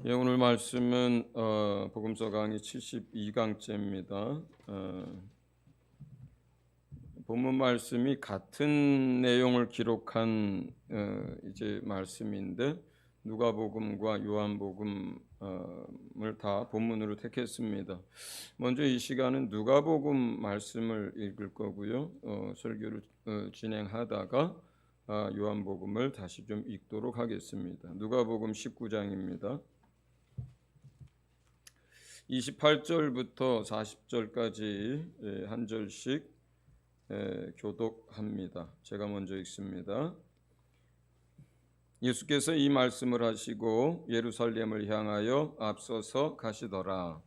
예, 오늘 말씀은 복음서 강의 72강째입니다. 본문 말씀이 같은 내용을 기록한 이제 말씀인데 누가복음과 요한복음을 다 본문으로 택했습니다. 먼저 이 시간은 누가복음 말씀을 읽을 거고요. 설교를 진행하다가 요한복음을 다시 좀 읽도록 하겠습니다. 누가복음 19장입니다. 28절부터 40절까지 한 절씩 교독합니다. 제가 먼저 읽습니다. 예수께서 이 말씀을 하시고 예루살렘을 향하여 앞서서 가시더라.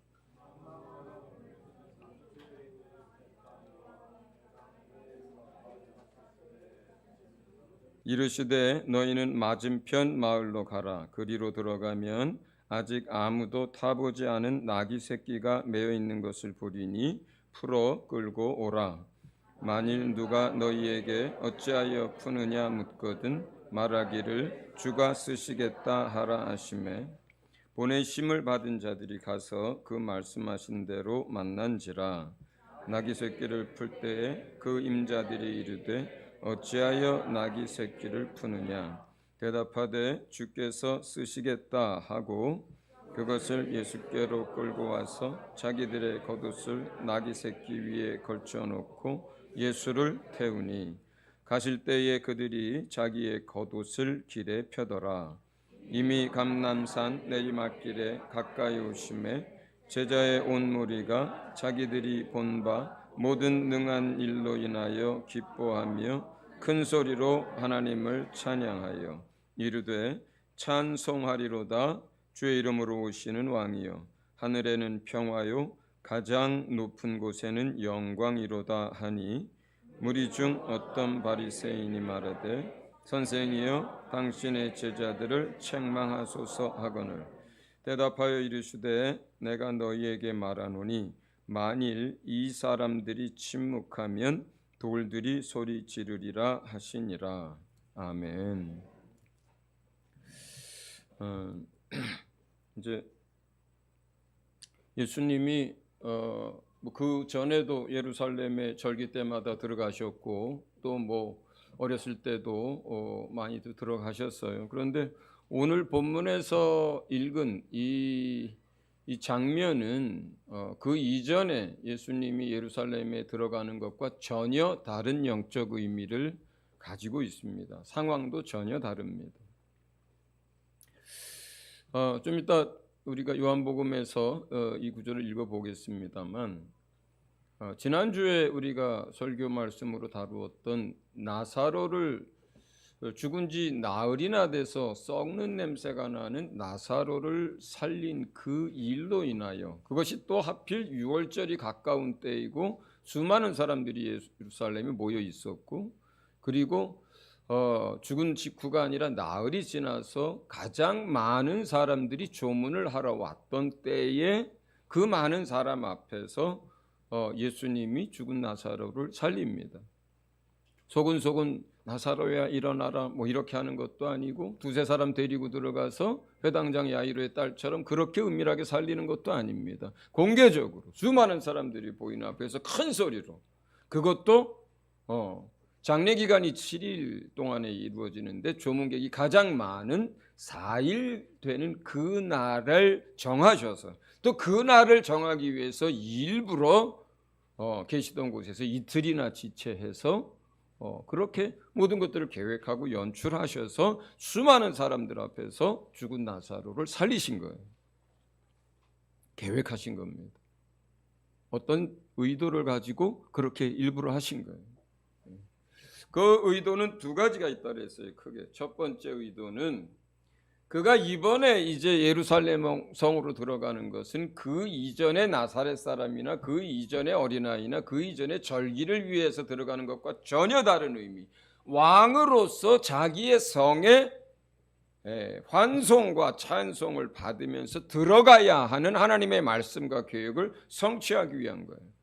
이르시되 너희는 맞은편 마을로 가라. 그리로 들어가면 아직 아무도 타보지 않은 나귀 새끼가 매어 있는 것을 보리니 풀어 끌고 오라. 만일 누가 너희에게 어찌하여 푸느냐 묻거든 말하기를 주가 쓰시겠다 하라 하시매 보내심을 받은 자들이 가서 그 말씀하신 대로 만난지라. 나귀 새끼를 풀 때에 그 임자들이 이르되 어찌하여 나귀 새끼를 푸느냐 대답하되 주께서 쓰시겠다 하고 그것을 예수께로 끌고 와서 자기들의 겉옷을 나귀 새끼 위에 걸쳐 놓고 예수를 태우니 가실 때에 그들이 자기의 겉옷을 길에 펴더라. 이미 감람산 내리막길에 가까이 오심에 제자의 온 무리가 자기들이 본 바 모든 능한 일로 인하여 기뻐하며 큰 소리로 하나님을 찬양하여 이르되 찬송하리로다. 주의 이름으로 오시는 왕이여 하늘에는 평화요 가장 높은 곳에는 영광이로다 하니 무리 중 어떤 바리새인이 말하되 선생이여 당신의 제자들을 책망하소서 하거늘 대답하여 이르시되 내가 너희에게 말하노니 만일 이 사람들이 침묵하면 돌들이 소리 지르리라 하시니라. 아멘. 이제 예수님이 그 전에도 예루살렘에 절기 때마다 들어가셨고 또 어렸을 때도 많이 들어가셨어요. 그런데 오늘 본문에서 읽은 이 장면은 그 이전에 예수님이 예루살렘에 들어가는 것과 전혀 다른 영적 의미를 가지고 있습니다. 상황도 전혀 다릅니다. 좀 이따 우리가 요한복음에서 이 구절을 읽어보겠습니다만 지난주에 우리가 설교 말씀으로 다루었던 나사로를 죽은 지 나흘이나 돼서 썩는 냄새가 나는 나사로를 살린 그 일로 인하여 그것이 또 하필 6월절이 가까운 때이고 수많은 사람들이 예루살렘에 모여 있었고 그리고 죽은 직후가 아니라 나흘이 지나서 가장 많은 사람들이 조문을 하러 왔던 때에 그 많은 사람 앞에서 예수님이 죽은 나사로를 살립니다. 소근소근 나사로야 일어나라 이렇게 하는 것도 아니고 두세 사람 데리고 들어가서 회당장 야이로의 딸처럼 그렇게 은밀하게 살리는 것도 아닙니다. 공개적으로 수많은 사람들이 보이는 앞에서 큰 소리로 그것도 장례 기간이 7일 동안에 이루어지는데 조문객이 가장 많은 4일 되는 그 날을 정하셔서 또 그 날을 정하기 위해서 일부러 계시던 곳에서 이틀이나 지체해서 그렇게 모든 것들을 계획하고 연출하셔서 수많은 사람들 앞에서 죽은 나사로를 살리신 거예요. 계획하신 겁니다. 어떤 의도를 가지고 그렇게 일부러 하신 거예요. 그 의도는 두 가지가 있다 그랬어요. 크게. 첫 번째 의도는 그가 이번에 이제 예루살렘 성으로 들어가는 것은 그 이전의 나사렛 사람이나 그 이전의 어린아이나 그 이전의 절기를 위해서 들어가는 것과 전혀 다른 의미, 왕으로서 자기의 성에 환송과 찬송을 받으면서 들어가야 하는 하나님의 말씀과 계획을 성취하기 위한 거예요.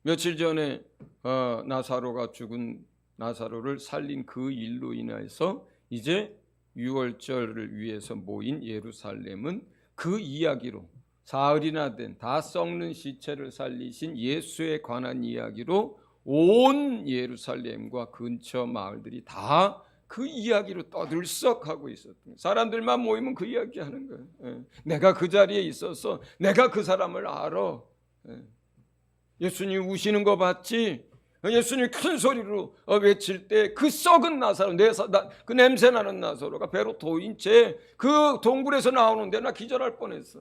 며칠 전에 나사로가 죽은 나사로를 살린 그 일로 인해서 이제 유월절을 위해서 모인 예루살렘은 그 이야기로, 사흘이나 된 다 썩는 시체를 살리신 예수에 관한 이야기로 온 예루살렘과 근처 마을들이 다 그 이야기로 떠들썩하고 있었던 거예요. 사람들만 모이면 그 이야기 하는 거예요. 내가 그 자리에 있어서 내가 그 사람을 알아. 예수님 우시는 거 봤지? 예수님이 큰 소리로 외칠 때 그 썩은 나사로, 그 냄새 나는 나사로가 배로 도인 채 그 동굴에서 나오는데 나 기절할 뻔했어.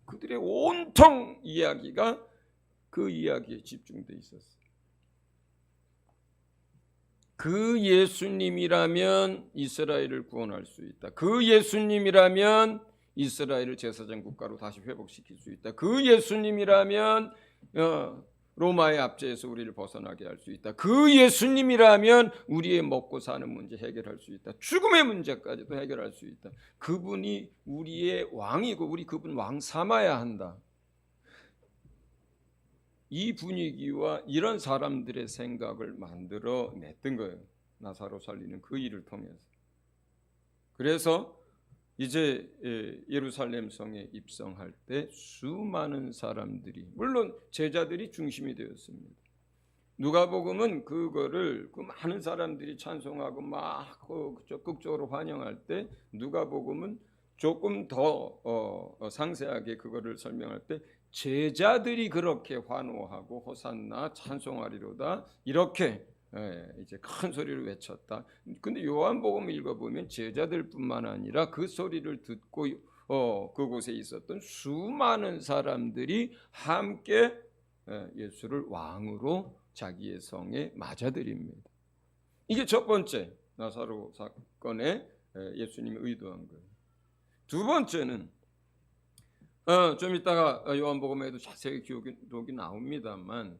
그들의 온통 이야기가 그 이야기에 집중돼 있었어. 그 예수님이라면 이스라엘을 구원할 수 있다. 그 예수님이라면 이스라엘을 제사장 국가로 다시 회복시킬 수 있다. 그 예수님이라면 로마의 압제에서 우리를 벗어나게 할 수 있다. 그 예수님이라면 우리의 먹고 사는 문제 해결할 수 있다. 죽음의 문제까지도 해결할 수 있다. 그분이 우리의 왕이고 우리 그분 왕 삼아야 한다. 이 분위기와 이런 사람들의 생각을 만들어 냈던 거예요. 나사로 살리는 그 일을 통해서. 그래서 이제 예루살렘 성에 입성할 때 수많은 사람들이, 물론 제자들이 중심이 되었습니다. 누가복음은 그거를 그 많은 사람들이 찬송하고 막 적극적으로 환영할 때, 누가복음은 조금 더 상세하게 그거를 설명할 때 제자들이 그렇게 환호하고 호산나 찬송하리로다 이렇게 이제 큰 소리를 외쳤다. 근데 요한복음 읽어보면 제자들뿐만 아니라 그 소리를 듣고 그곳에 있었던 수많은 사람들이 함께 예수를 왕으로 자기의 성에 맞아들입니다. 이게 첫 번째 나사로 사건에 예수님이 의도한 거예요. 두 번째는 좀 이따가 요한복음에도 자세히 기록이 나옵니다만,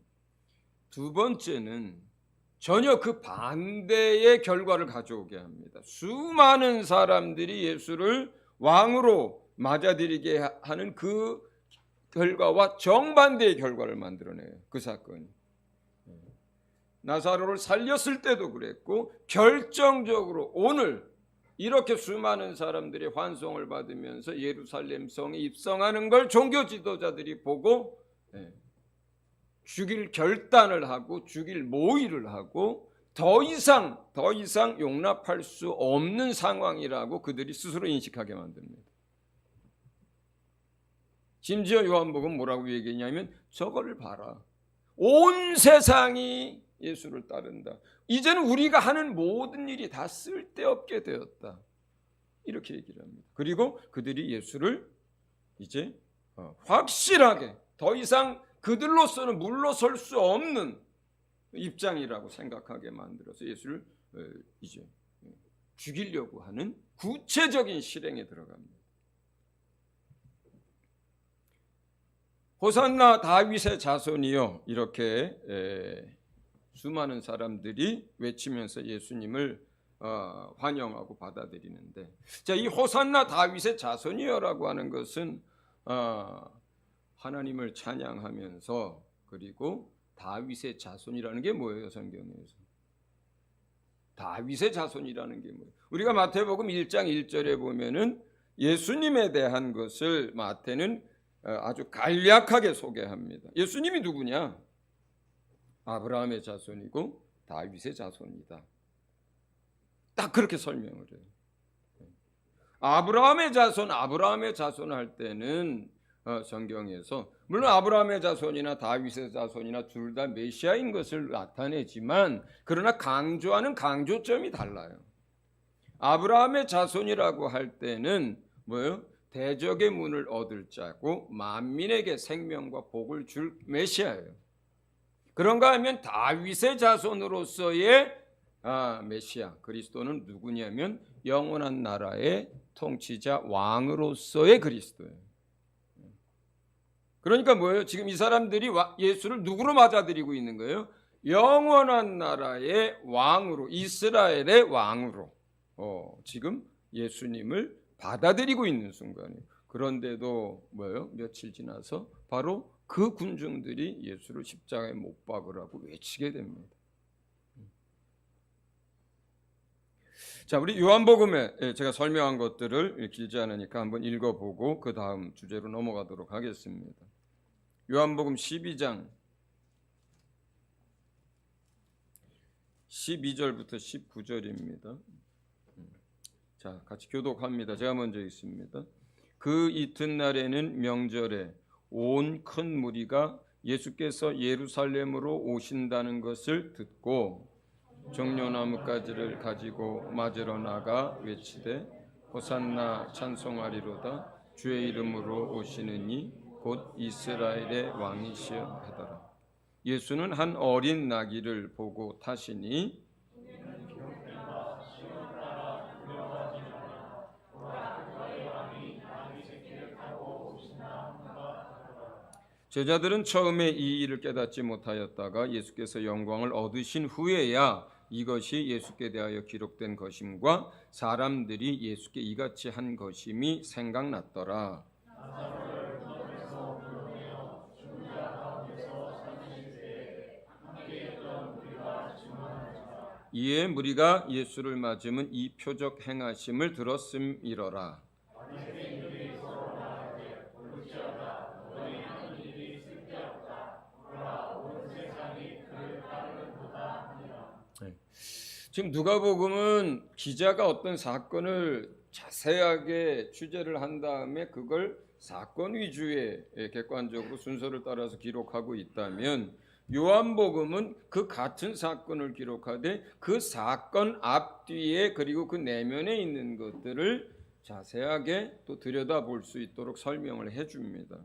두 번째는 전혀 그 반대의 결과를 가져오게 합니다. 수많은 사람들이 예수를 왕으로 맞아들이게 하는 그 결과와 정반대의 결과를 만들어내요. 그 사건이. 나사로를 살렸을 때도 그랬고, 결정적으로 오늘 이렇게 수많은 사람들이 환송을 받으면서 예루살렘 성에 입성하는 걸 종교 지도자들이 보고 죽일 결단을 하고 죽일 모의를 하고 더 이상 용납할 수 없는 상황이라고 그들이 스스로 인식하게 만듭니다. 심지어 요한복음 뭐라고 얘기했냐면, 저거를 봐라, 온 세상이 예수를 따른다. 이제는 우리가 하는 모든 일이 다 쓸데없게 되었다. 이렇게 얘기를 합니다. 그리고 그들이 예수를 이제 확실하게 더 이상 그들로서는 물러설 수 없는 입장이라고 생각하게 만들어서 예수를 이제 죽이려고 하는 구체적인 실행에 들어갑니다. 호산나 다윗의 자손이요, 이렇게 수많은 사람들이 외치면서 예수님을 환영하고 받아들이는데, 자, 이 호산나 다윗의 자손이여라고 하는 것은 하나님을 찬양하면서, 그리고 다윗의 자손이라는 게 뭐예요? 성경에서 다윗의 자손이라는 게 뭐예요? 우리가 마태복음 1장 1절에 보면은 예수님에 대한 것을 마태는 아주 간략하게 소개합니다. 예수님이 누구냐? 아브라함의 자손이고 다윗의 자손이다. 딱 그렇게 설명을 해요. 아브라함의 자손 할 때는 성경에서 물론 아브라함의 자손이나 다윗의 자손이나 둘 다 메시아인 것을 나타내지만, 그러나 강조하는 강조점이 달라요. 아브라함의 자손이라고 할 때는 뭐예요? 대적의 문을 얻을 자고 만민에게 생명과 복을 줄 메시아예요. 그런가 하면 다윗의 자손으로서의 메시아 그리스도는 누구냐면 영원한 나라의 통치자 왕으로서의 그리스도예요. 그러니까 뭐예요? 지금 이 사람들이 예수를 누구로 맞아들이고 있는 거예요? 영원한 나라의 왕으로, 이스라엘의 왕으로 지금 예수님을 받아들이고 있는 순간이에요. 그런데도 뭐예요? 며칠 지나서 바로 그 군중들이 예수를 십자가에 못 박으라고 외치게 됩니다. 자, 우리 요한복음에 제가 설명한 것들을 길지 않으니까 한번 읽어보고 그 다음 주제로 넘어가도록 하겠습니다. 요한복음 12장 12절부터 19절입니다. 자, 같이 교독합니다. 제가 먼저 읽습니다. 그 이튿날에는 명절에 온 큰 무리가 예수께서 예루살렘으로 오신다는 것을 듣고 종려나무가지를 가지고 맞으러 나가 외치되 호산나 찬송하리로다 주의 이름으로 오시는 이 곧 이스라엘의 왕이시여 하더라. 예수는 한 어린 나귀를 보고 타시니 제자들은 처음에 이 일을 깨닫지 못하였다가 예수께서 영광을 얻으신 후에야 이것이 예수께 대하여 기록된 것임과 사람들이 예수께 이같이 한 것임이 생각났더라. 이에 무리가 예수를 맞으면 이 표적 행하심을 들었음이러라. 지금 누가복음은 기자가 어떤 사건을 자세하게 취재를 한 다음에 그걸 사건 위주의 객관적으로 순서를 따라서 기록하고 있다면 요한복음은 그 같은 사건을 기록하되 그 사건 앞뒤에 그리고 그 내면에 있는 것들을 자세하게 또 들여다볼 수 있도록 설명을 해줍니다.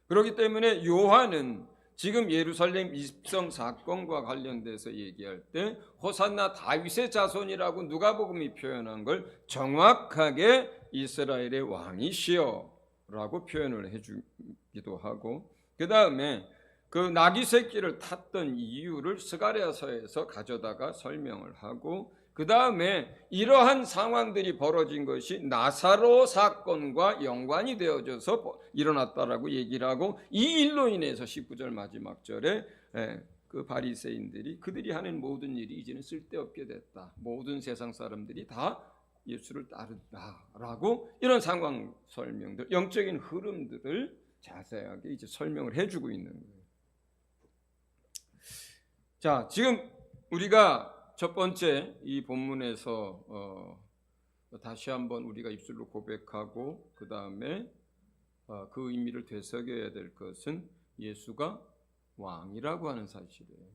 그렇기 때문에 요한은 지금 예루살렘 입성 사건과 관련돼서 얘기할 때 호산나 다윗의 자손이라고 누가복음이 표현한 걸 정확하게 이스라엘의 왕이시여 라고 표현을 해주기도 하고, 그 다음에 그 나귀 새끼를 탔던 이유를 스가랴서에서 가져다가 설명을 하고, 그 다음에 이러한 상황들이 벌어진 것이 나사로 사건과 연관이 되어져서 일어났다라고 얘기를 하고, 이 일로 인해서 19절 마지막 절에 그 바리새인들이 그들이 하는 모든 일이 이제는 쓸데없게 됐다. 모든 세상 사람들이 다 예수를 따른다라고 이런 상황 설명들, 영적인 흐름들을 자세하게 이제 설명을 해주고 있는 거예요. 자, 지금 우리가 첫 번째 이 본문에서 다시 한번 우리가 입술로 고백하고 그 다음에 그 의미를 되새겨야 될 것은 예수가 왕이라고 하는 사실이에요.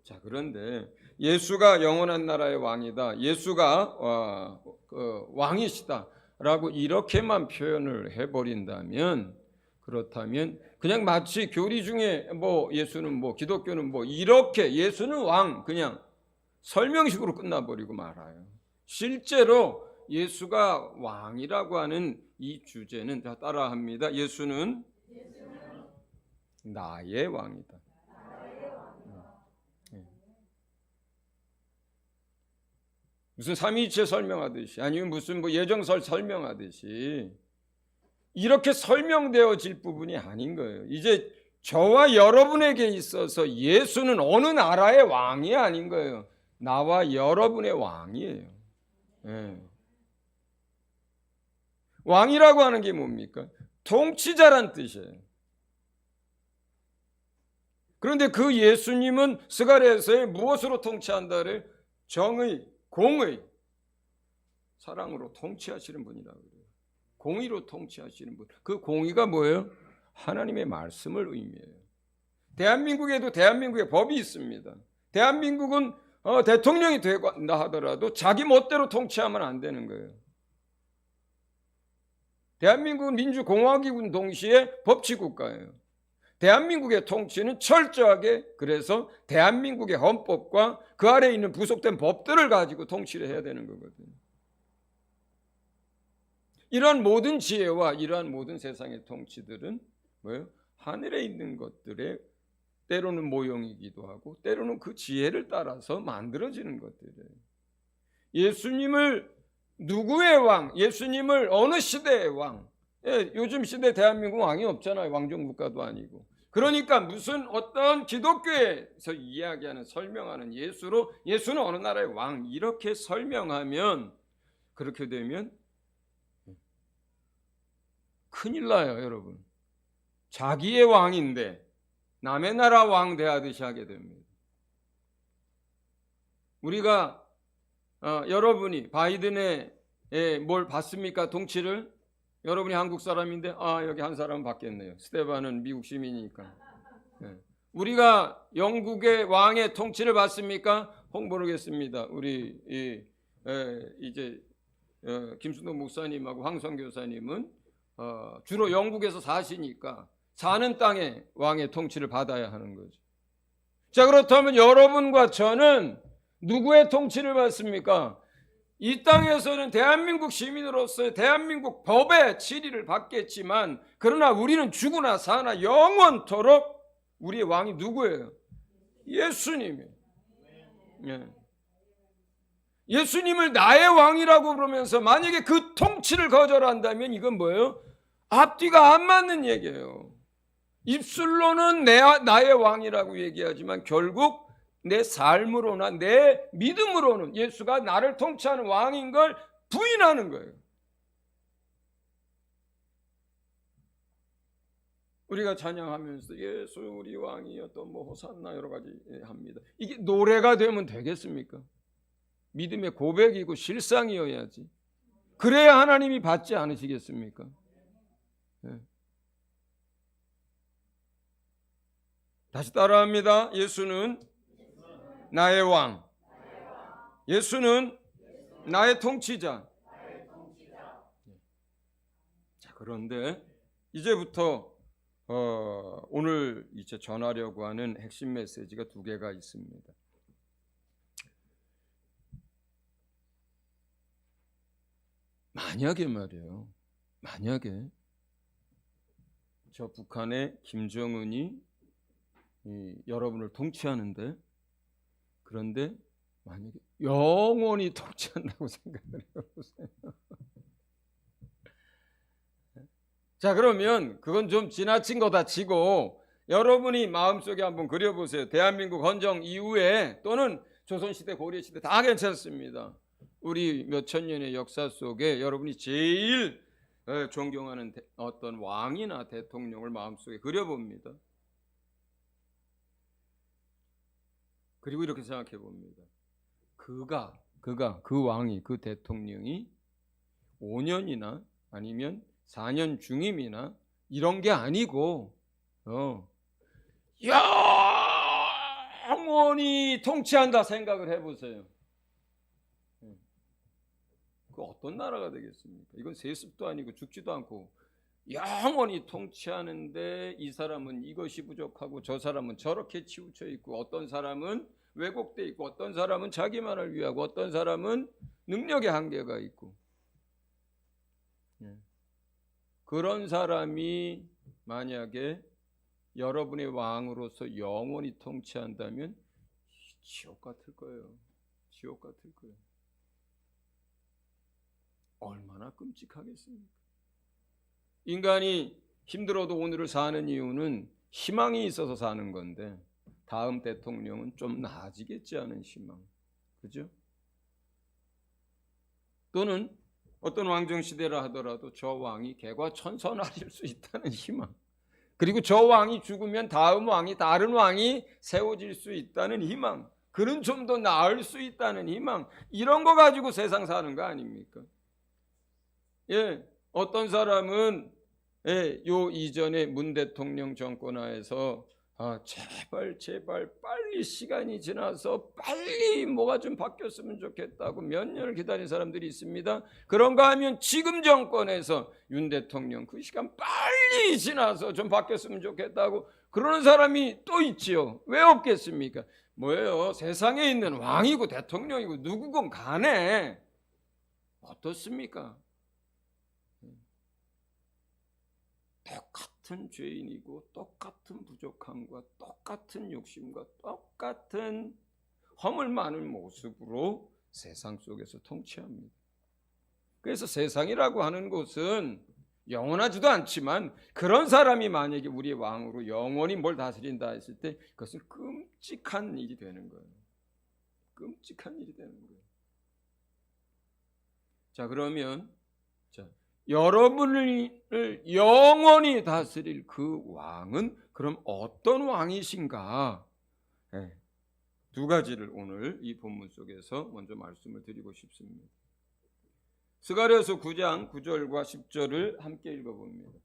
자, 그런데 예수가 영원한 나라의 왕이다, 예수가 왕이시다라고 이렇게만 표현을 해버린다면, 그렇다면 그냥 마치 교리 중에 예수는 기독교는 이렇게 예수는 왕 그냥 설명식으로 끝나버리고 말아요. 실제로 예수가 왕이라고 하는 이 주제는, 자, 따라합니다. 예수는 나의 왕이다. 무슨 삼위일체 설명하듯이, 아니면 무슨 예정설 설명하듯이 이렇게 설명되어질 부분이 아닌 거예요. 이제 저와 여러분에게 있어서 예수는 어느 나라의 왕이 아닌 거예요. 나와 여러분의 왕이에요. 네. 왕이라고 하는 게 뭡니까? 통치자란 뜻이에요. 그런데 그 예수님은 스가랴서에 무엇으로 통치한다 그래요? 정의, 공의, 사랑으로 통치하시는 분이라고 그래요. 공의로 통치하시는 분. 그 공의가 뭐예요? 하나님의 말씀을 의미해요. 대한민국에도 대한민국의 법이 있습니다. 대한민국은 대통령이 되거나 하더라도 자기 멋대로 통치하면 안 되는 거예요. 대한민국은 민주공화국은 동시에 법치국가예요. 대한민국의 통치는 철저하게, 그래서 대한민국의 헌법과 그 아래에 있는 부속된 법들을 가지고 통치를 해야 되는 거거든요. 이러한 모든 지혜와 이러한 모든 세상의 통치들은 뭐예요? 하늘에 있는 것들의 때로는 모형이기도 하고 때로는 그 지혜를 따라서 만들어지는 것들이에요. 예수님을 누구의 왕, 예수님을 어느 시대의 왕, 요즘 시대 대한민국 왕이 없잖아요. 왕정 국가도 아니고. 그러니까 무슨 어떤 기독교에서 이야기하는 설명하는 예수는 어느 나라의 왕 이렇게 설명하면 그렇게 되면 큰일 나요, 여러분. 자기의 왕인데 남의 나라 왕 대하듯이 하게 됩니다. 우리가 여러분이 바이든의 뭘 봤습니까? 통치를? 여러분이 한국 사람인데 여기 한 사람은 받겠네요. 스테반은 미국 시민이니까. 우리가 영국의 왕의 통치를 받습니까? 모르겠습니다. 우리 이제 김순도 목사님하고 황성 교사님은 주로 영국에서 사시니까 사는 땅에 왕의 통치를 받아야 하는 거죠. 자, 그렇다면 여러분과 저는 누구의 통치를 받습니까? 이 땅에서는 대한민국 시민으로서 대한민국 법의 치리를 받겠지만 그러나 우리는 죽으나 사나 영원토록 우리의 왕이 누구예요? 예수님이에요. 예수님을 나의 왕이라고 그러면서 만약에 그 통치를 거절한다면 이건 뭐예요? 앞뒤가 안 맞는 얘기예요. 입술로는 나의 왕이라고 얘기하지만 결국 내 삶으로나 내 믿음으로는 예수가 나를 통치하는 왕인 걸 부인하는 거예요. 우리가 찬양하면서 예수 우리 왕이여 또 뭐 호산나 여러 가지 합니다. 이게 노래가 되면 되겠습니까? 믿음의 고백이고 실상이어야지. 그래야 하나님이 받지 않으시겠습니까? 네. 다시 따라합니다. 예수는 나의 왕. 예수는 나의 통치자. 자, 그런데 이제부터 오늘 이제 전하려고 하는 핵심 메시지가 두 개가 있습니다. 만약에 말이에요. 만약에 저 북한의 김정은이 여러분을 통치하는데 그런데 만약에 영원히 통치한다고 생각을 해보세요. 자, 그러면 그건 좀 지나친 거다 치고 여러분이 마음속에 한번 그려보세요. 대한민국 헌정 이후에 또는 조선시대 고려시대 다 괜찮습니다. 우리 몇천 년의 역사 속에 여러분이 제일 존경하는 어떤 왕이나 대통령을 마음속에 그려봅니다. 그리고 이렇게 생각해 봅니다. 그 왕이, 그 대통령이 5년이나 아니면 4년 중임이나 이런 게 아니고 영원히 통치한다 생각을 해보세요. 그 어떤 나라가 되겠습니까? 이건 세습도 아니고 죽지도 않고 영원히 통치하는데 이 사람은 이것이 부족하고 저 사람은 저렇게 치우쳐 있고 어떤 사람은 왜곡돼 있고 어떤 사람은 자기만을 위하고 어떤 사람은 능력의 한계가 있고 그런 사람이 만약에 여러분의 왕으로서 영원히 통치한다면 지옥 같을 거예요. 지옥 같을 거예요. 얼마나 끔찍하겠습니까? 인간이 힘들어도 오늘을 사는 이유는 희망이 있어서 사는 건데 다음 대통령은 좀 나아지겠지 하는 희망. 그죠? 또는 어떤 왕정시대라 하더라도 저 왕이 개과천선하실 수 있다는 희망. 그리고 저 왕이 죽으면 다음 왕이 다른 왕이 세워질 수 있다는 희망. 그는 좀 더 나을 수 있다는 희망. 이런 거 가지고 세상 사는 거 아닙니까? 예, 어떤 사람은 요 이전에 문 대통령 정권 하에서 제발 빨리 시간이 지나서 빨리 뭐가 좀 바뀌었으면 좋겠다고 몇 년을 기다린 사람들이 있습니다. 그런가 하면 지금 정권에서 윤 대통령 그 시간 빨리 지나서 좀 바뀌었으면 좋겠다고 그러는 사람이 또 있지요. 왜 없겠습니까? 뭐예요? 세상에 있는 왕이고 대통령이고 누구건 간에 어떻습니까? 똑같은 죄인이고 똑같은 부족함과 똑같은 욕심과 똑같은 허물 많은 모습으로 세상 속에서 통치합니다. 그래서 세상이라고 하는 것은 영원하지도 않지만 그런 사람이 만약에 우리의 왕으로 영원히 뭘 다스린다 했을 때 그것은 끔찍한 일이 되는 거예요. 끔찍한 일이 되는 거예요. 자, 그러면 여러분을 영원히 다스릴 그 왕은 그럼 어떤 왕이신가? 네, 두 가지를 오늘 이 본문 속에서 먼저 말씀을 드리고 싶습니다. 스가랴서 9장 9절과 10절을 함께 읽어봅니다.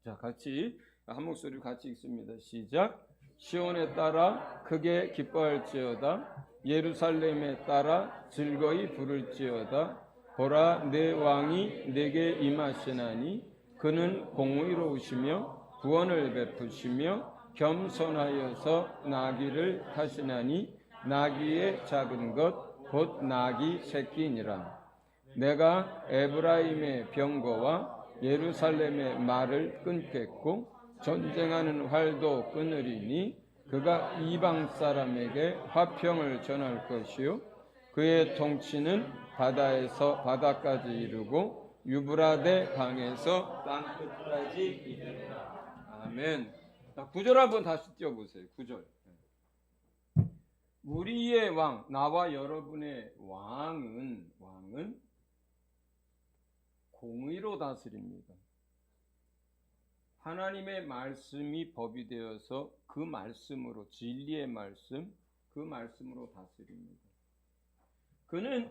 자, 같이 한 목소리로 같이 읽습니다. 시작. 시온에 따라 크게 기뻐할지어다. 예루살렘에 따라 즐거이 부를지어다. 보라, 내 왕이 내게 임하시나니 그는 공의로우시며 구원을 베푸시며 겸손하여서 나귀를 타시나니 나귀의 작은 것 곧 나귀 새끼니라. 내가 에브라임의 병거와 예루살렘의 말을 끊겠고 전쟁하는 활도 끊으리니 그가 이방 사람에게 화평을 전할 것이요 그의 통치는 바다에서 바다까지 이르고 유브라데 강에서 땅 끝까지 이르리라. 아멘. 9절 한번 다시 띄워보세요. 9절. 우리의 왕, 나와 여러분의 왕은 공의로 다스립니다. 하나님의 말씀이 법이 되어서 그 말씀으로, 진리의 말씀, 그 말씀으로 다스립니다. 그는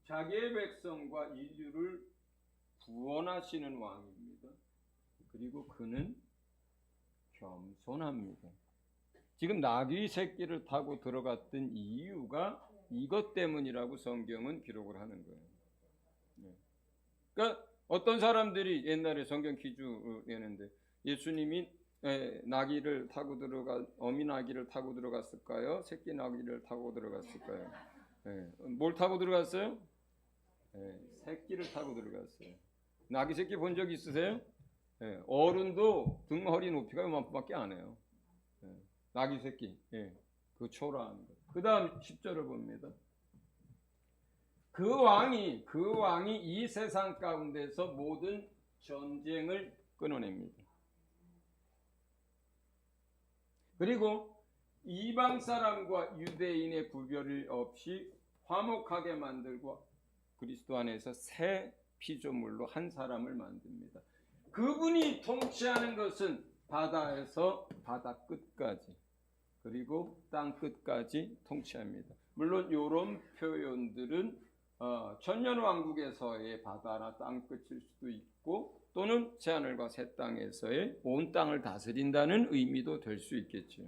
자기의 백성과 인류를 구원하시는 왕입니다. 그리고 그는 겸손합니다. 지금 나귀 새끼를 타고 들어갔던 이유가 이것 때문이라고 성경은 기록을 하는 거예요. 그러니까 어떤 사람들이 옛날에 성경 기주 내는데 예수님이 나귀를 타고 어미 나귀를 타고 들어갔을까요? 새끼 나귀를 타고 들어갔을까요? 뭘 타고 들어갔어요? 새끼를 타고 들어갔어요. 나귀 새끼 본 적 있으세요? 어른도 등 허리 높이가 요만큼밖에 안 해요. 나귀 새끼, 그 초라한 것. 그 다음 10절을 봅니다. 그 왕이 이 세상 가운데서 모든 전쟁을 끊어냅니다. 그리고 이방 사람과 유대인의 구별이 없이 화목하게 만들고 그리스도 안에서 새 피조물로 한 사람을 만듭니다. 그분이 통치하는 것은 바다에서 바다 끝까지 그리고 땅 끝까지 통치합니다. 물론 이런 표현들은 천년왕국에서의 바다나 땅 끝일 수도 있고 또는 새하늘과 새 땅에서의 온 땅을 다스린다는 의미도 될 수 있겠죠.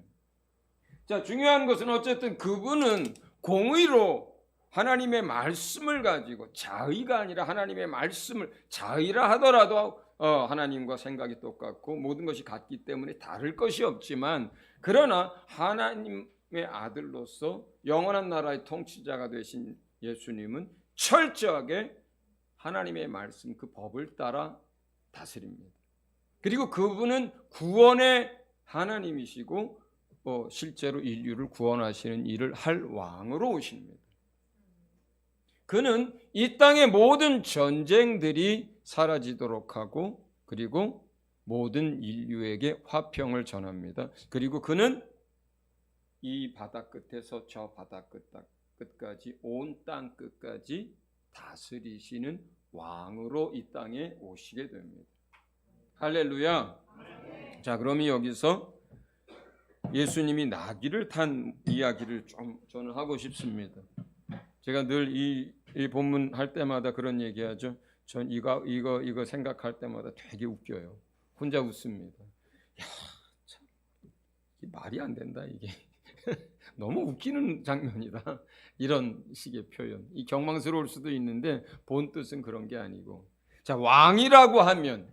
자, 중요한 것은 어쨌든 그분은 공의로 하나님의 말씀을 가지고 자의가 아니라 하나님의 말씀을 자의라 하더라도 하나님과 생각이 똑같고 모든 것이 같기 때문에 다를 것이 없지만 그러나 하나님의 아들로서 영원한 나라의 통치자가 되신 예수님은 철저하게 하나님의 말씀 그 법을 따라 다스립니다. 그리고 그분은 구원의 하나님이시고 실제로 인류를 구원하시는 일을 할 왕으로 오십니다. 그는 이 땅의 모든 전쟁들이 사라지도록 하고 그리고 모든 인류에게 화평을 전합니다. 그리고 그는 이 바다 끝에서 저 바다 끝까지 온 땅 끝까지 다스리시는 왕으로 이 땅에 오시게 됩니다. 할렐루야. 자, 그러면 여기서 예수님이 나귀를 탄 이야기를 좀 저는 하고 싶습니다. 제가 늘 이 본문 할 때마다 그런 얘기하죠. 전 이거 생각할 때마다 되게 웃겨요. 혼자 웃습니다. 야, 참 말이 안 된다 이게. 너무 웃기는 장면이다. 이런 식의 표현. 이 경망스러울 수도 있는데 본 뜻은 그런 게 아니고. 자, 왕이라고 하면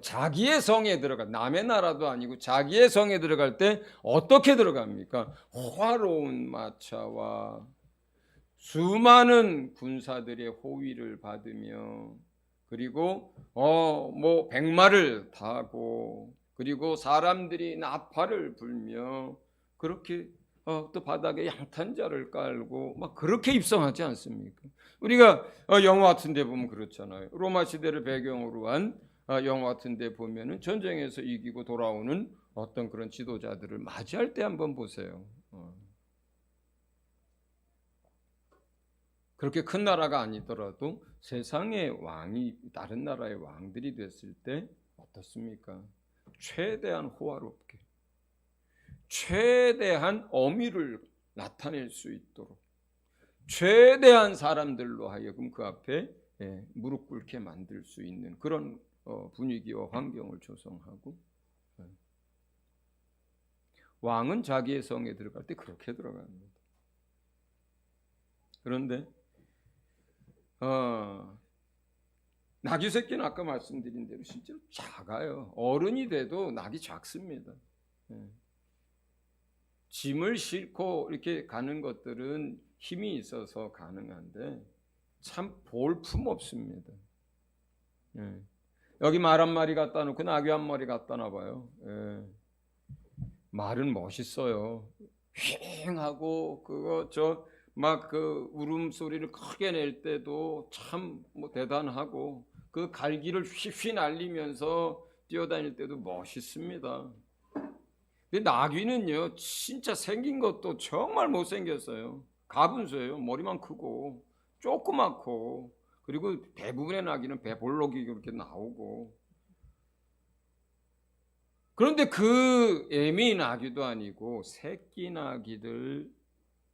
자기의 성에 남의 나라도 아니고 자기의 성에 들어갈 때 어떻게 들어갑니까? 화로운 마차와 수많은 군사들의 호위를 받으며 그리고 백마를 타고 그리고 사람들이 나팔을 불며 그렇게 또 바닥에 양탄자를 깔고 막 그렇게 입성하지 않습니까? 우리가 영화 같은 데 보면 그렇잖아요. 로마 시대를 배경으로 한 영화 같은 데 보면은 전쟁에서 이기고 돌아오는 어떤 그런 지도자들을 맞이할 때 한번 보세요. 그렇게 큰 나라가 아니더라도 세상의 왕이 다른 나라의 왕들이 됐을 때 어떻습니까? 최대한 호화롭게, 최대한 어미를 나타낼 수 있도록, 최대한 사람들로 하여금 그 앞에 무릎 꿇게 만들 수 있는 그런 분위기와 환경을 조성하고, 왕은 자기의 성에 들어갈 때 그렇게 들어갑니다. 그런데 낙이 새끼는 아까 말씀드린 대로 실제로 작아요. 어른이 돼도 낙이 작습니다. 짐을 싣고 이렇게 가는 것들은 힘이 있어서 가능한데 참 볼품 없습니다. 여기 말 한 마리 갖다 놓고 나귀 한 마리 갖다 놔봐요. 말은 멋있어요. 휑하고 그거 막 그 울음소리를 크게 낼 때도 참 뭐 대단하고 그 갈기를 휘휘 날리면서 뛰어다닐 때도 멋있습니다. 근데 나귀는요 진짜 생긴 것도 정말 못생겼어요. 가분수예요. 머리만 크고 조그맣고, 그리고 대부분의 나귀는 배볼록이 그렇게 나오고. 그런데 그 애미 나귀도 아니고 새끼 나귀들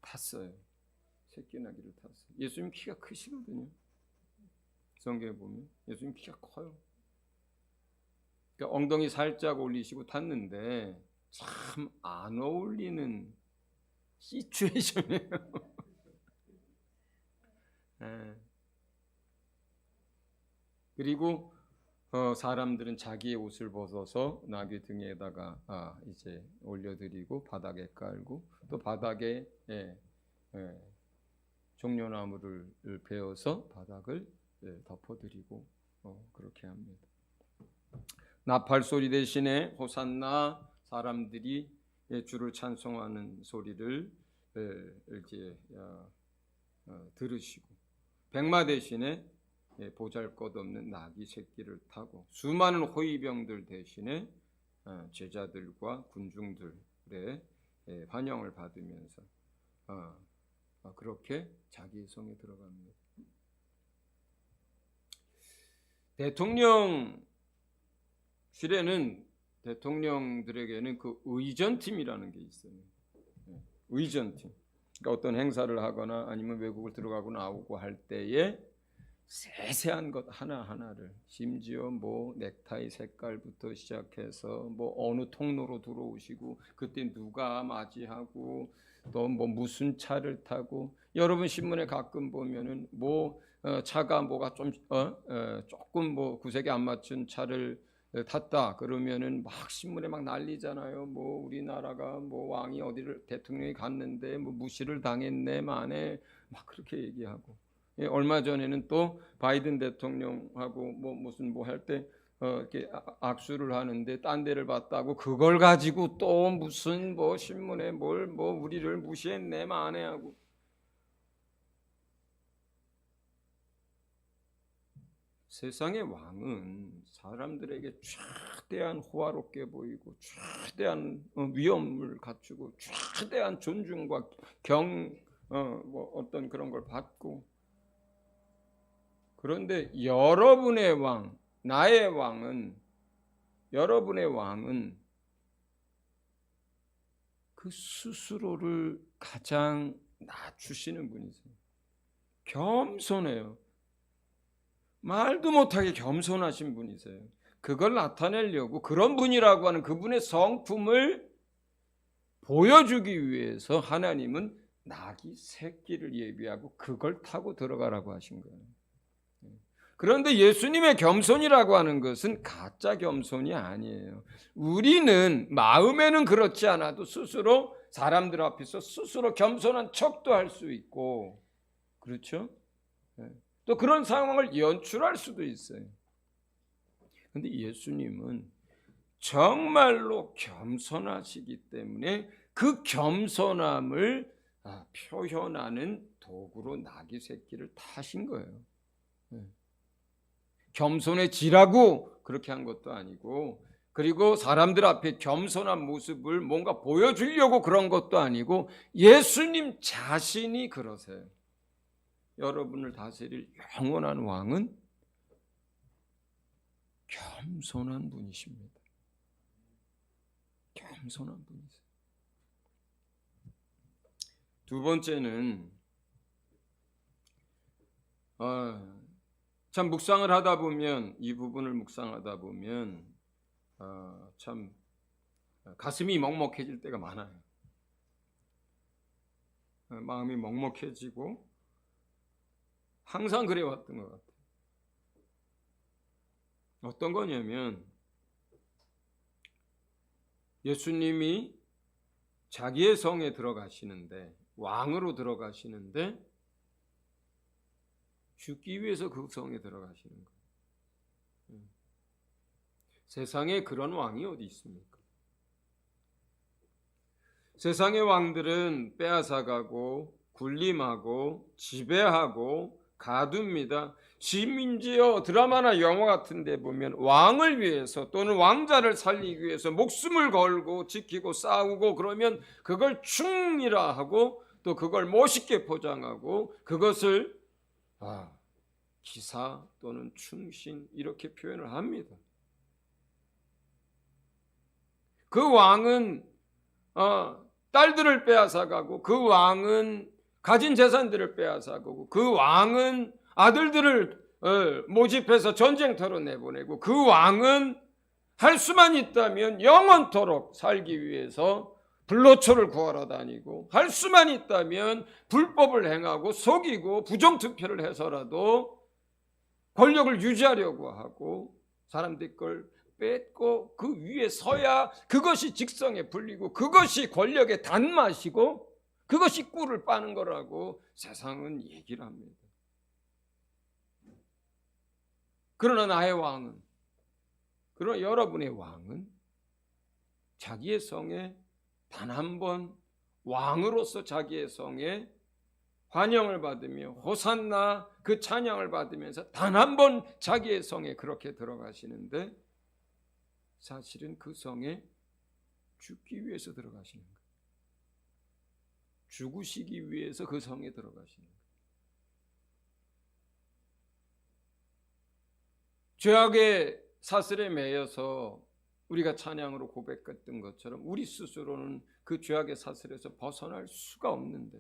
탔어요. 새끼 나귀를 탔어요. 예수님 키가 크시거든요. 성경에 보면 예수님 키가 커요. 그러니까 엉덩이 살짝 올리시고 탔는데 참 안 어울리는 시츄에이션이에요. 그리고 사람들은 자기의 옷을 벗어서 나귀 등에다가 이제 올려드리고 바닥에 깔고, 또 바닥에 종려나무를 베어서 바닥을 덮어드리고 그렇게 합니다. 나팔 소리 대신에 호산나, 사람들이 주를 찬송하는 소리를 이렇게 들으시고, 백마 대신에 보잘것없는 나귀 새끼를 타고, 수많은 호위병들 대신에 제자들과 군중들의 환영을 받으면서 그렇게 자기의 성에 들어갑니다. 대통령실에는 대통령들에게는 그 의전팀이라는 게 있어요. 의전팀. 그러니까 어떤 행사를 하거나 아니면 외국을 들어가고 나오고 할 때에 세세한 것 하나하나를, 심지어 뭐 넥타이 색깔부터 시작해서 뭐 어느 통로로 들어오시고 그때 누가 맞이하고 또 뭐 무슨 차를 타고, 여러분 신문에 가끔 보면은 뭐 차가 뭐가 좀 조금 뭐 구색이 안 맞춘 차를 탔다 그러면은 막 신문에 막 난리잖아요. 뭐 우리나라가 뭐 왕이 어디를 대통령이 갔는데 뭐 무시를 당했네 만에 막 그렇게 얘기하고. 얼마 전에는 또 바이든 대통령하고 뭐 무슨 뭐 할 때 이렇게 악수를 하는데 딴 데를 봤다고 그걸 가지고 또 무슨 뭐 신문에 뭘 뭐 우리를 무시했네 만에 하고. 세상의 왕은 사람들에게 최대한 호화롭게 보이고 최대한 위엄을 갖추고 최대한 존중과 뭐 어떤 그런 걸 받고. 그런데 여러분의 왕, 나의 왕은, 여러분의 왕은 그 스스로를 가장 낮추시는 분이세요. 겸손해요. 말도 못하게 겸손하신 분이세요. 그걸 나타내려고 그런 분이라고 하는 그분의 성품을 보여주기 위해서 하나님은 나귀 새끼를 예비하고 그걸 타고 들어가라고 하신 거예요. 그런데 예수님의 겸손이라고 하는 것은 가짜 겸손이 아니에요. 우리는 마음에는 그렇지 않아도 스스로 사람들 앞에서 스스로 겸손한 척도 할 수 있고, 그렇죠? 또 그런 상황을 연출할 수도 있어요. 그런데 예수님은 정말로 겸손하시기 때문에 그 겸손함을 표현하는 도구로 나귀 새끼를 타신 거예요. 겸손해지라고 그렇게 한 것도 아니고, 그리고 사람들 앞에 겸손한 모습을 뭔가 보여주려고 그런 것도 아니고, 예수님 자신이 그러세요. 여러분을 다스릴 영원한 왕은 겸손한 분이십니다. 겸손한 분이세요. 두 번째는 참 묵상을 하다 보면, 이 부분을 묵상하다 보면 참 가슴이 먹먹해질 때가 많아요. 마음이 먹먹해지고 항상 그래왔던 것 같아요. 어떤 거냐면, 예수님이 자기의 성에 들어가시는데, 왕으로 들어가시는데 죽기 위해서 그 성에 들어가시는 거예요. 세상에 그런 왕이 어디 있습니까? 세상의 왕들은 빼앗아가고 군림하고 지배하고 가둡니다. 심지어 드라마나 영화 같은 데 보면 왕을 위해서 또는 왕자를 살리기 위해서 목숨을 걸고 지키고 싸우고, 그러면 그걸 충이라 하고 또 그걸 멋있게 포장하고 그것을 기사 또는 충신 이렇게 표현을 합니다. 그 왕은 딸들을 빼앗아가고, 그 왕은 가진 재산들을 빼앗아가고, 그 왕은 아들들을 모집해서 전쟁터로 내보내고, 그 왕은 할 수만 있다면 영원토록 살기 위해서 불로초를 구하러 다니고, 할 수만 있다면 불법을 행하고 속이고 부정투표를 해서라도 권력을 유지하려고 하고, 사람들 걸 뺏고 그 위에 서야 그것이 직성에 불리고 그것이 권력의 단맛이고 그것이 꿀을 빠는 거라고 세상은 얘기를 합니다. 그러나 나의 왕은, 그러나 여러분의 왕은 자기의 성에 단 한 번 왕으로서 자기의 성에 환영을 받으며 호산나 그 찬양을 받으면서 단 한 번 자기의 성에 그렇게 들어가시는데, 사실은 그 성에 죽기 위해서 들어가시는 거예요. 죽으시기 위해서 그 성에 들어가시는 거예요. 죄악의 사슬에 매여서 우리가 찬양으로 고백했던 것처럼 우리 스스로는 그 죄악의 사슬에서 벗어날 수가 없는데,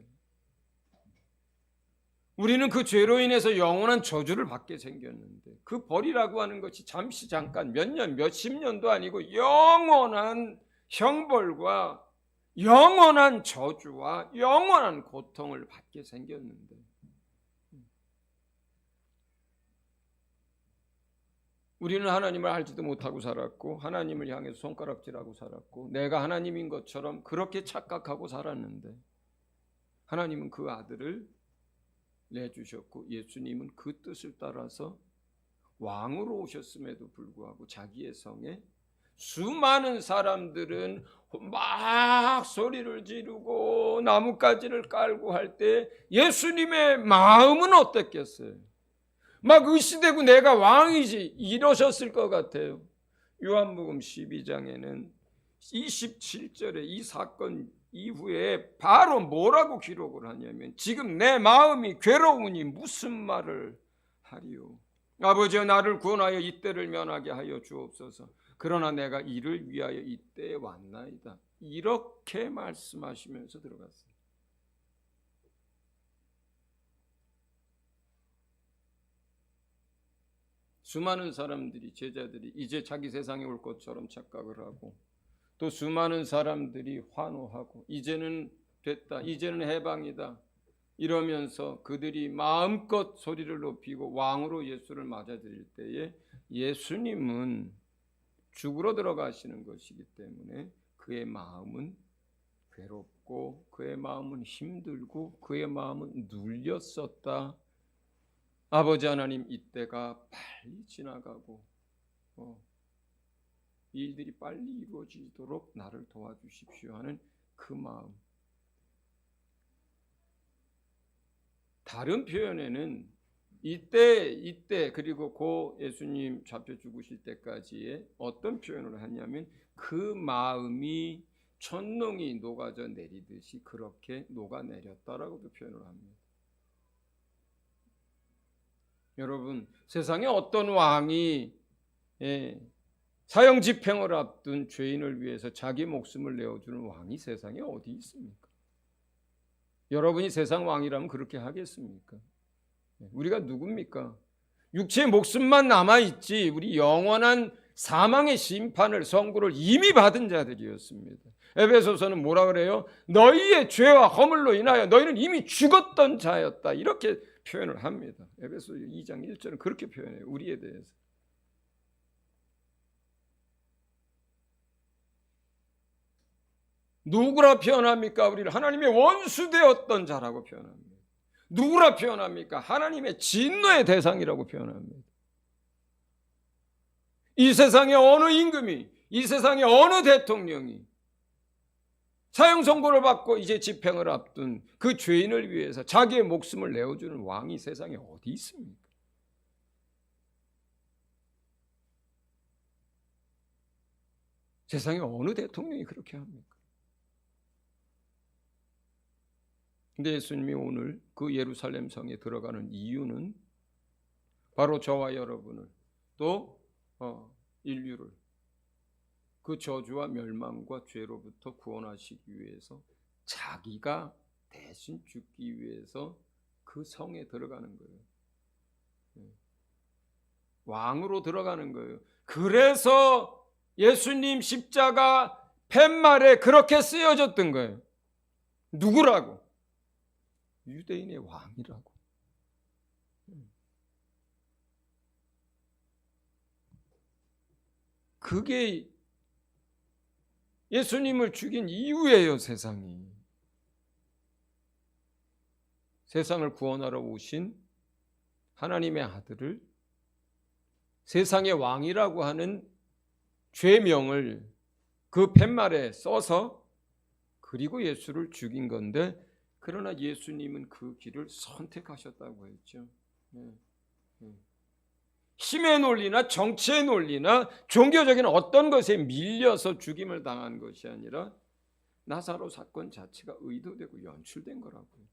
우리는 그 죄로 인해서 영원한 저주를 받게 생겼는데, 그 벌이라고 하는 것이 잠시 잠깐 몇 년 몇십 년도 아니고 영원한 형벌과 영원한 저주와 영원한 고통을 받게 생겼는데, 우리는 하나님을 알지도 못하고 살았고, 하나님을 향해서 손가락질하고 살았고, 내가 하나님인 것처럼 그렇게 착각하고 살았는데, 하나님은 그 아들을 내주셨고, 예수님은 그 뜻을 따라서 왕으로 오셨음에도 불구하고 자기의 성에 수많은 사람들은 막 소리를 지르고 나뭇가지를 깔고 할 때 예수님의 마음은 어땠겠어요? 막 의시되고 내가 왕이지 이러셨을 것 같아요. 요한복음 12장에는 27절에 이 사건 이후에 바로 뭐라고 기록을 하냐면, 지금 내 마음이 괴로우니 무슨 말을 하리요. 아버지여, 나를 구원하여 이때를 면하게 하여 주옵소서. 그러나 내가 이를 위하여 이때에 왔나이다. 이렇게 말씀하시면서 들어갔어요. 수많은 사람들이, 제자들이 이제 자기 세상에 올 것처럼 착각을 하고, 또 수많은 사람들이 환호하고 이제는 됐다, 이제는 해방이다 이러면서 그들이 마음껏 소리를 높이고 왕으로 예수를 맞아들일 때에, 예수님은 죽으러 들어가시는 것이기 때문에 그의 마음은 괴롭고 그의 마음은 힘들고 그의 마음은 눌렸었다. 아버지 하나님, 이때가 빨리 지나가고 이 일들이 빨리 이루어지도록 나를 도와주십시오 하는 그 마음. 다른 표현에는 이때 그리고 고 예수님 잡혀 죽으실 때까지의 어떤 표현을 하냐면 그 마음이 천농이 녹아져 내리듯이 그렇게 녹아내렸다라고도 표현을 합니다. 여러분, 세상에 어떤 왕이 사형 집행을 앞둔 죄인을 위해서 자기 목숨을 내어주는 왕이 세상에 어디 있습니까? 여러분이 세상 왕이라면 그렇게 하겠습니까? 우리가 누굽니까? 육체의 목숨만 남아있지 우리 영원한 사망의 심판을 선고를 이미 받은 자들이었습니다. 에베소서는 뭐라 그래요? 너희의 죄와 허물로 인하여 너희는 이미 죽었던 자였다, 이렇게 표현을 합니다. 에베소 2장 1절은 그렇게 표현해요. 우리에 대해서. 누구라 표현합니까? 우리를 하나님의 원수 되었던 자라고 표현합니다. 누구라 표현합니까? 하나님의 진노의 대상이라고 표현합니다. 이 세상의 어느 임금이, 이 세상의 어느 대통령이 사형 선고를 받고 이제 집행을 앞둔 그 죄인을 위해서 자기의 목숨을 내어주는 왕이 세상에 어디 있습니까? 세상에 어느 대통령이 그렇게 합니까? 근데 예수님이 오늘 그 예루살렘 성에 들어가는 이유는 바로 저와 여러분을 또 인류를 그 저주와 멸망과 죄로부터 구원하시기 위해서 자기가 대신 죽기 위해서 그 성에 들어가는 거예요. 왕으로 들어가는 거예요. 그래서 예수님 십자가 팻말에 그렇게 쓰여졌던 거예요. 누구라고? 유대인의 왕이라고. 그게 예수님을 죽인 이유예요. 세상이. 세상을 구원하러 오신 하나님의 아들을 세상의 왕이라고 하는 죄명을 그 팻말에 써서 그리고 예수를 죽인 건데, 그러나 예수님은 그 길을 선택하셨다고 했죠. 힘의 논리나 정치의 논리나 종교적인 어떤 것에 밀려서 죽임을 당한 것이 아니라 나사로 사건 자체가 의도되고 연출된 거라고요.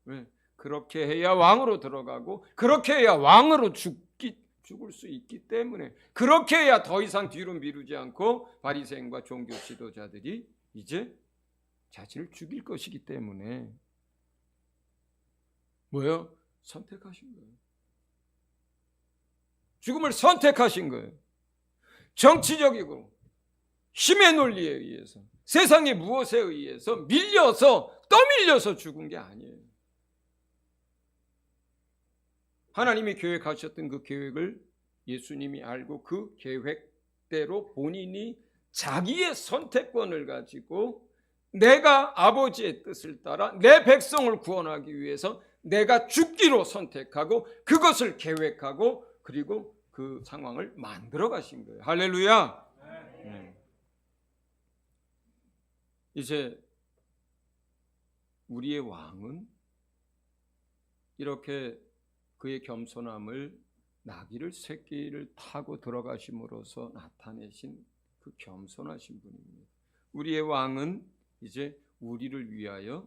왜? 그렇게 해야 왕으로 들어가고 그렇게 해야 왕으로 죽을 수 있기 때문에, 그렇게 해야 더 이상 뒤로 미루지 않고 바리새인과 종교 지도자들이 이제 자신을 죽일 것이기 때문에 뭐예요? 선택하신 거예요. 죽음을 선택하신 거예요. 정치적이고 힘의 논리에 의해서, 세상의 무엇에 의해서 밀려서 떠밀려서 죽은 게 아니에요. 하나님이 계획하셨던 그 계획을 예수님이 알고 그 계획대로 본인이 자기의 선택권을 가지고 내가 아버지의 뜻을 따라 내 백성을 구원하기 위해서 내가 죽기로 선택하고 그것을 계획하고 그리고 그 상황을 만들어 가신 거예요. 할렐루야. 네. 이제 우리의 왕은 이렇게 그의 겸손함을 나귀를 새끼를 타고 들어가심으로써 나타내신 그 겸손하신 분입니다. 우리의 왕은 이제 우리를 위하여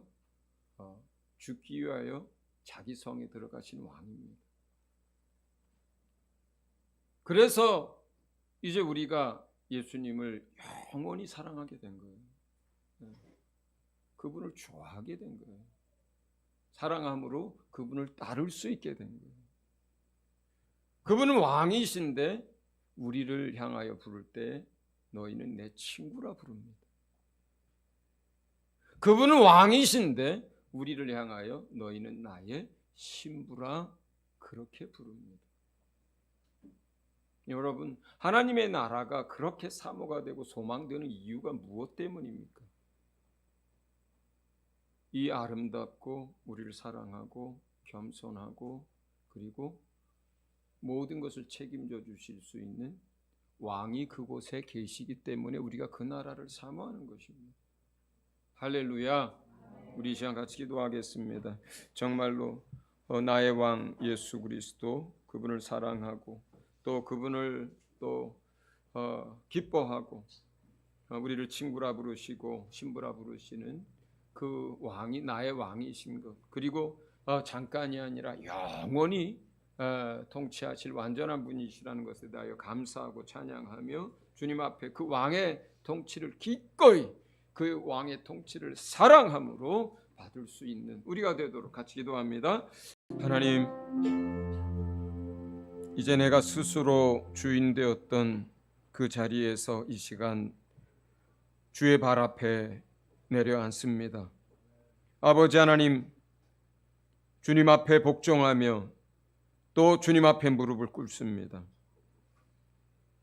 죽기 위하여 자기 성에 들어가신 왕입니다. 그래서 이제 우리가 예수님을 영원히 사랑하게 된 거예요. 그분을 좋아하게 된 거예요. 사랑함으로 그분을 따를 수 있게 된 거예요. 그분은 왕이신데 우리를 향하여 부를 때 너희는 내 친구라 부릅니다. 그분은 왕이신데 우리를 향하여 너희는 나의 신부라 그렇게 부릅니다. 여러분, 하나님의 나라가 그렇게 사모가 되고 소망되는 이유가 무엇 때문입니까? 이 아름답고 우리를 사랑하고 겸손하고 그리고 모든 것을 책임져 주실 수 있는 왕이 그곳에 계시기 때문에 우리가 그 나라를 사모하는 것입니다. 할렐루야. 우리 이 시간 같이 기도하겠습니다. 정말로 나의 왕 예수 그리스도, 그분을 사랑하고 또 그분을 또 기뻐하고 우리를 친구라 부르시고 신부라 부르시는 그 왕이 나의 왕이신 것, 그리고 잠깐이 아니라 영원히 통치하실 완전한 분이시라는 것에 대하여 감사하고 찬양하며 주님 앞에 그 왕의 통치를 기꺼이, 그 왕의 통치를 사랑함으로 받을 수 있는 우리가 되도록 같이 기도합니다. 하나님, 이제 내가 스스로 주인 되었던 그 자리에서 이 시간 주의 발 앞에 내려앉습니다. 아버지 하나님, 주님 앞에 복종하며 또 주님 앞에 무릎을 꿇습니다.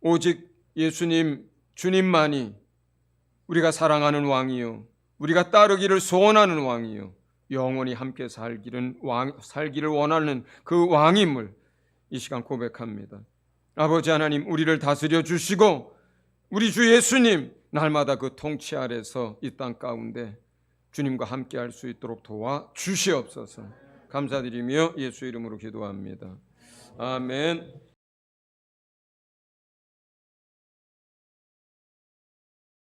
오직 예수님, 주님만이 우리가 사랑하는 왕이요, 우리가 따르기를 소원하는 왕이요, 영원히 함께 살기를 원하는 그 왕임을 이 시간 고백합니다. 아버지 하나님, 우리를 다스려 주시고 우리 주 예수님 날마다 그 통치 아래서 이 땅 가운데 주님과 함께 할 수 있도록 도와 주시옵소서. 감사드리며 예수 이름으로 기도합니다. 아멘.